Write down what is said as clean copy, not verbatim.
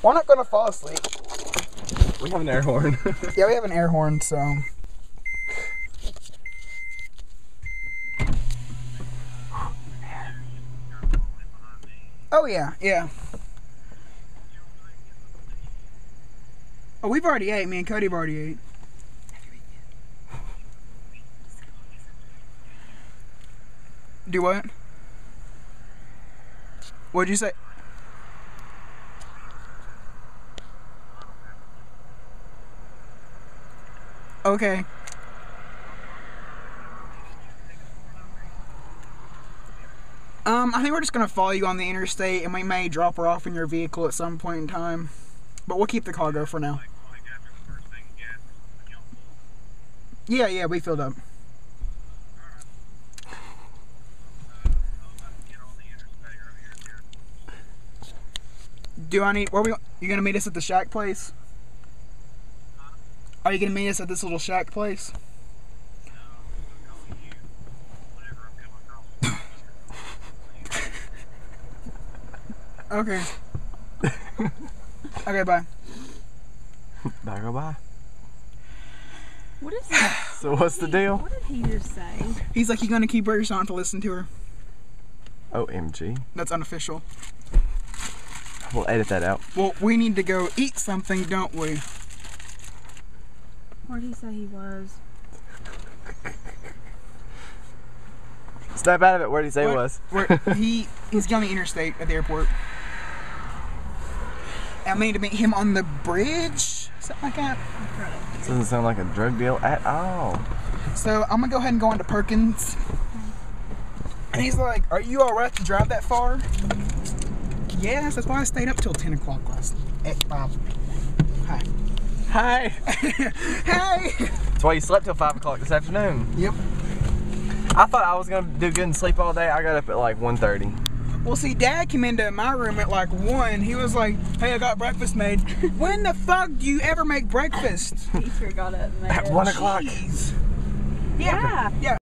We're not gonna fall asleep. We have an air horn. Yeah, we have an air horn, so. Oh yeah, yeah. Oh, we've already ate. Me and Cody have already ate. Do what? What'd you say? Okay. I think we're just gonna follow you on the interstate, and we may drop her off in your vehicle at some point in time. But we'll keep the cargo for now. Yeah, we filled up. Do I need? You gonna meet us at the shack place? Are you gonna meet us at this little shack place? Okay. Okay, bye. Bye, go bye. What is that? So what's the deal? What did he just say? He's like, you gonna keep British on to listen to her. OMG. That's unofficial. We'll edit that out. Well, we need to go eat something, don't we? Where did he say he was? Snap out of it. Where did he say he was? He's on the interstate at the airport. I need to meet him on the bridge, something like that. This doesn't sound like a drug deal at all. So I'm gonna go ahead and go on to Perkins. And he's like, "Are you all right to drive that far?" Yes, that's why I stayed up till 10 o'clock last night. Hi. Hi. Hey. That's why you slept till 5 o'clock this afternoon. Yep. I thought I was gonna do good and sleep all day. I got up at like 1:30. Well, see, Dad came into my room at like 1. He was like, "Hey, I got breakfast made." When the fuck do you ever make breakfast? He sure got up and made At it. 1 o'clock. Jeez. Yeah. Yeah.